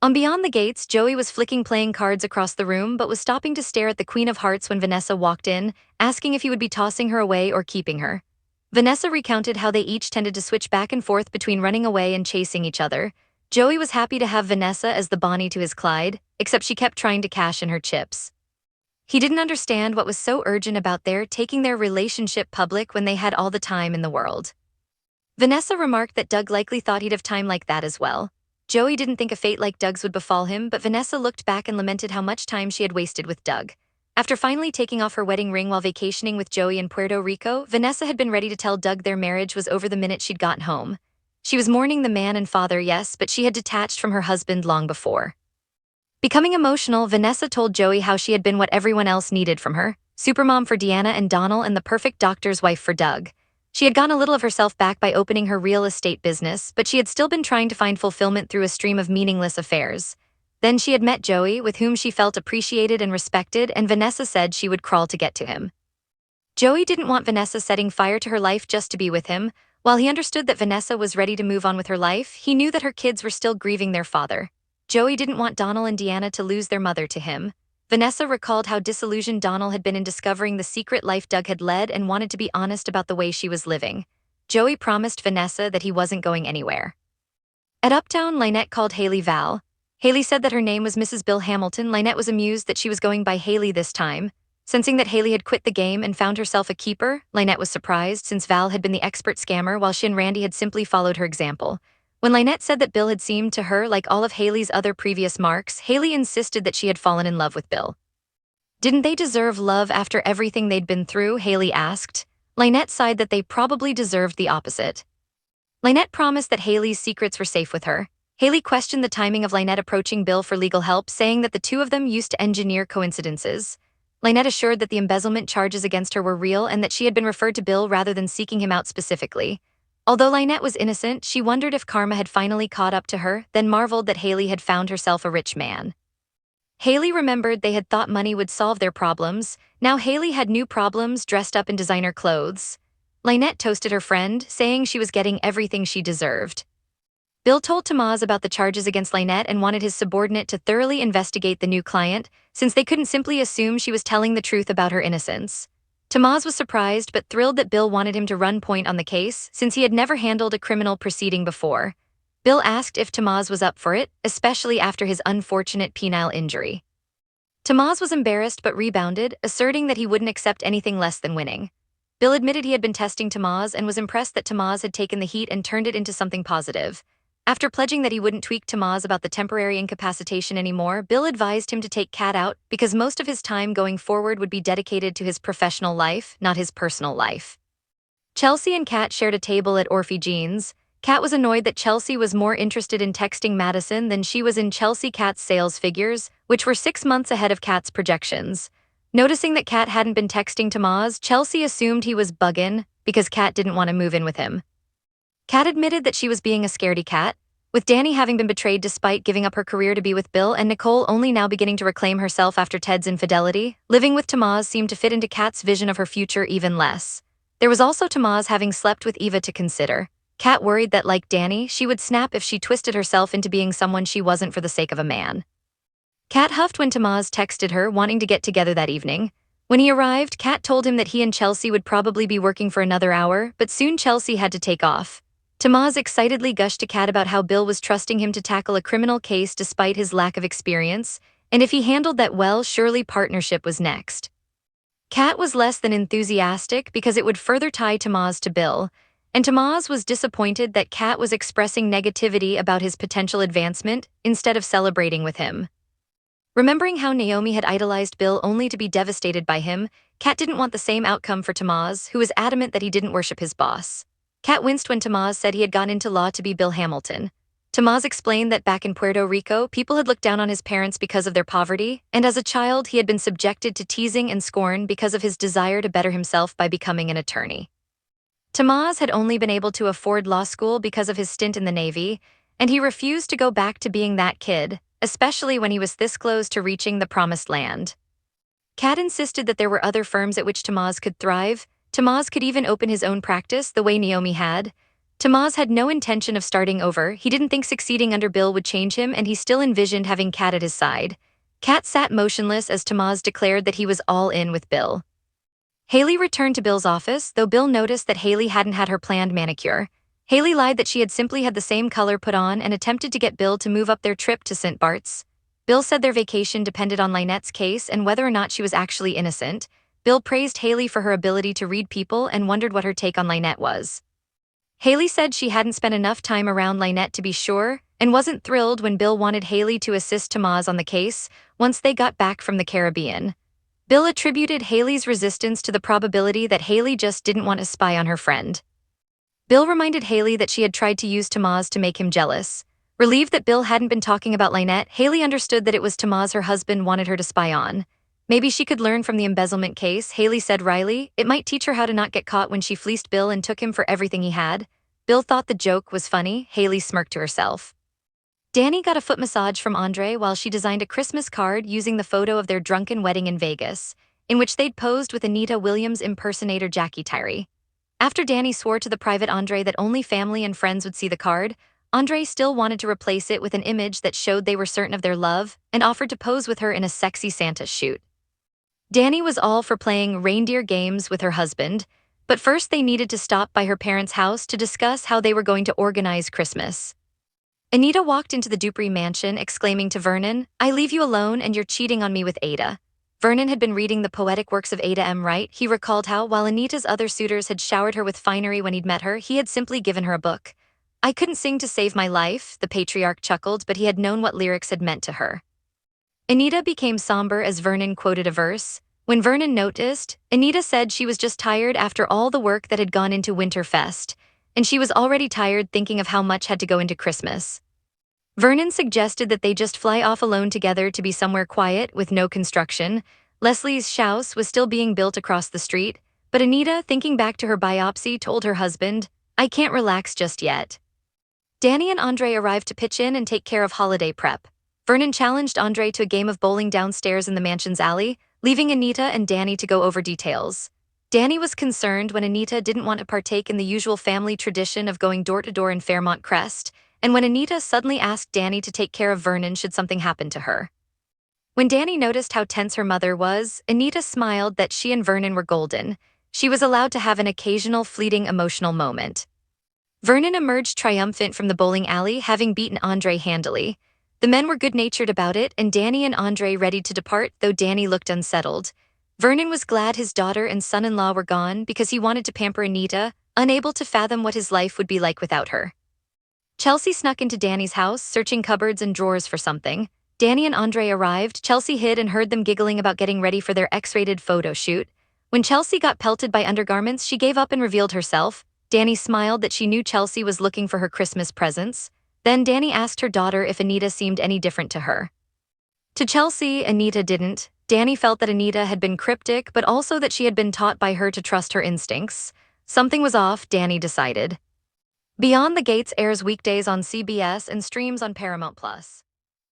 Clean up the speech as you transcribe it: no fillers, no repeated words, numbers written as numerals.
On Beyond the Gates, Joey was flicking playing cards across the room but was stopping to stare at the Queen of Hearts when Vanessa walked in, asking if he would be tossing her away or keeping her. Vanessa recounted how they each tended to switch back and forth between running away and chasing each other. Joey was happy to have Vanessa as the Bonnie to his Clyde, except she kept trying to cash in her chips. He didn't understand what was so urgent about their taking their relationship public when they had all the time in the world. Vanessa remarked that Doug likely thought he'd have time like that as well. Joey didn't think a fate like Doug's would befall him, but Vanessa looked back and lamented how much time she had wasted with Doug. After finally taking off her wedding ring while vacationing with Joey in Puerto Rico, Vanessa had been ready to tell Doug their marriage was over the minute she'd gotten home. She was mourning the man and father, yes, but she had detached from her husband long before. Becoming emotional, Vanessa told Joey how she had been what everyone else needed from her, supermom for Deanna and Donald and the perfect doctor's wife for Doug. She had gotten a little of herself back by opening her real estate business, but she had still been trying to find fulfillment through a stream of meaningless affairs. Then she had met Joey, with whom she felt appreciated and respected, and Vanessa said she would crawl to get to him. Joey didn't want Vanessa setting fire to her life just to be with him. While he understood that Vanessa was ready to move on with her life, he knew that her kids were still grieving their father. Joey didn't want Donald and Deanna to lose their mother to him. Vanessa recalled how disillusioned Donald had been in discovering the secret life Doug had led and wanted to be honest about the way she was living. Joey promised Vanessa that he wasn't going anywhere. At Uptown, Lynette called Haley Val. Haley said that her name was Mrs. Bill Hamilton. Lynette was amused that she was going by Haley this time. Sensing that Haley had quit the game and found herself a keeper, Lynette was surprised since Val had been the expert scammer while she and Randy had simply followed her example. When Lynette said that Bill had seemed to her like all of Haley's other previous marks, Haley insisted that she had fallen in love with Bill. Didn't they deserve love after everything they'd been through? Haley asked. Lynette sighed that they probably deserved the opposite. Lynette promised that Haley's secrets were safe with her. Haley questioned the timing of Lynette approaching Bill for legal help, saying that the two of them used to engineer coincidences. Lynette assured that the embezzlement charges against her were real and that she had been referred to Bill rather than seeking him out specifically. Although Lynette was innocent, she wondered if karma had finally caught up to her, then marveled that Haley had found herself a rich man. Haley remembered they had thought money would solve their problems. Now Haley had new problems, dressed up in designer clothes. Lynette toasted her friend, saying she was getting everything she deserved. Bill told Tomás about the charges against Lynette and wanted his subordinate to thoroughly investigate the new client, since they couldn't simply assume she was telling the truth about her innocence. Tomás was surprised but thrilled that Bill wanted him to run point on the case, since he had never handled a criminal proceeding before. Bill asked if Tomás was up for it, especially after his unfortunate penile injury. Tomás was embarrassed but rebounded, asserting that he wouldn't accept anything less than winning. Bill admitted he had been testing Tomás and was impressed that Tomás had taken the heat and turned it into something positive. After pledging that he wouldn't tweak Tomás about the temporary incapacitation anymore, Bill advised him to take Kat out because most of his time going forward would be dedicated to his professional life, not his personal life. Chelsea and Kat shared a table at Orphe Jeans. Kat was annoyed that Chelsea was more interested in texting Madison than she was in Kat's sales figures, which were 6 months ahead of Kat's projections. Noticing that Kat hadn't been texting Tomás, Chelsea assumed he was buggin' because Kat didn't want to move in with him. Kat admitted that she was being a scaredy cat, with Danny having been betrayed despite giving up her career to be with Bill and Nicole only now beginning to reclaim herself after Ted's infidelity. Living with Tomás seemed to fit into Kat's vision of her future even less. There was also Tomás having slept with Eva to consider. Kat worried that, like Danny, she would snap if she twisted herself into being someone she wasn't for the sake of a man. Kat huffed when Tomás texted her wanting to get together that evening. When he arrived, Kat told him that he and Chelsea would probably be working for another hour, but soon Chelsea had to take off. Tomás excitedly gushed to Kat about how Bill was trusting him to tackle a criminal case despite his lack of experience, and if he handled that well, surely partnership was next. Kat was less than enthusiastic because it would further tie Tomás to Bill, and Tomás was disappointed that Kat was expressing negativity about his potential advancement instead of celebrating with him. Remembering how Naomi had idolized Bill only to be devastated by him, Kat didn't want the same outcome for Tomás, who was adamant that he didn't worship his boss. Kat winced when Tomás said he had gone into law to be Bill Hamilton. Tomás explained that back in Puerto Rico, people had looked down on his parents because of their poverty, and as a child he had been subjected to teasing and scorn because of his desire to better himself by becoming an attorney. Tomás had only been able to afford law school because of his stint in the Navy, and he refused to go back to being that kid, especially when he was this close to reaching the promised land. Kat insisted that there were other firms at which Tomás could thrive. Tomás could even open his own practice the way Naomi had. Tomás had no intention of starting over. He didn't think succeeding under Bill would change him, and he still envisioned having Kat at his side. Kat sat motionless as Tomás declared that he was all in with Bill. Haley returned to Bill's office, though Bill noticed that Haley hadn't had her planned manicure. Haley lied that she had simply had the same color put on and attempted to get Bill to move up their trip to St. Bart's. Bill said their vacation depended on Lynette's case and whether or not she was actually innocent. Bill praised Haley for her ability to read people and wondered what her take on Lynette was. Haley said she hadn't spent enough time around Lynette to be sure, and wasn't thrilled when Bill wanted Haley to assist Tomás on the case once they got back from the Caribbean. Bill attributed Haley's resistance to the probability that Haley just didn't want to spy on her friend. Bill reminded Haley that she had tried to use Tomás to make him jealous. Relieved that Bill hadn't been talking about Lynette, Haley understood that it was Tomás her husband wanted her to spy on. Maybe she could learn from the embezzlement case, Haley said wryly. It might teach her how to not get caught when she fleeced Bill and took him for everything he had. Bill thought the joke was funny. Haley smirked to herself. Danny got a foot massage from Andre while she designed a Christmas card using the photo of their drunken wedding in Vegas, in which they'd posed with Anita Williams impersonator Jackie Tyree. After Danny swore to the private Andre that only family and friends would see the card, Andre still wanted to replace it with an image that showed they were certain of their love and offered to pose with her in a sexy Santa shoot. Danny was all for playing reindeer games with her husband, but first they needed to stop by her parents' house to discuss how they were going to organize Christmas. Anita walked into the Dupree mansion exclaiming to Vernon, "I leave you alone and you're cheating on me with Ada." Vernon had been reading the poetic works of Ada M. Wright. He recalled how, while Anita's other suitors had showered her with finery when he'd met her, he had simply given her a book. "I couldn't sing to save my life," the patriarch chuckled, but he had known what lyrics had meant to her. Anita became somber as Vernon quoted a verse. When Vernon noticed, Anita said she was just tired after all the work that had gone into Winterfest, and she was already tired thinking of how much had to go into Christmas. Vernon suggested that they just fly off alone together to be somewhere quiet with no construction. Leslie's house was still being built across the street, but Anita, thinking back to her biopsy, told her husband, "I can't relax just yet." Danny and Andre arrived to pitch in and take care of holiday prep. Vernon challenged Andre to a game of bowling downstairs in the mansion's alley, leaving Anita and Danny to go over details. Danny was concerned when Anita didn't want to partake in the usual family tradition of going door to door in Fairmont Crest, and when Anita suddenly asked Danny to take care of Vernon should something happen to her. When Danny noticed how tense her mother was, Anita smiled that she and Vernon were golden. She was allowed to have an occasional fleeting emotional moment. Vernon emerged triumphant from the bowling alley, having beaten Andre handily. The men were good-natured about it, and Danny and Andre ready to depart, though Danny looked unsettled. Vernon was glad his daughter and son-in-law were gone because he wanted to pamper Anita, unable to fathom what his life would be like without her. Chelsea snuck into Danny's house, searching cupboards and drawers for something. Danny and Andre arrived. Chelsea hid and heard them giggling about getting ready for their X-rated photo shoot. When Chelsea got pelted by undergarments, she gave up and revealed herself. Danny smiled that she knew Chelsea was looking for her Christmas presents. Then Danny asked her daughter if Anita seemed any different to her. To Chelsea, Anita didn't. Danny felt that Anita had been cryptic, but also that she had been taught by her to trust her instincts. Something was off, Danny decided. Beyond the Gates airs weekdays on CBS and streams on Paramount+.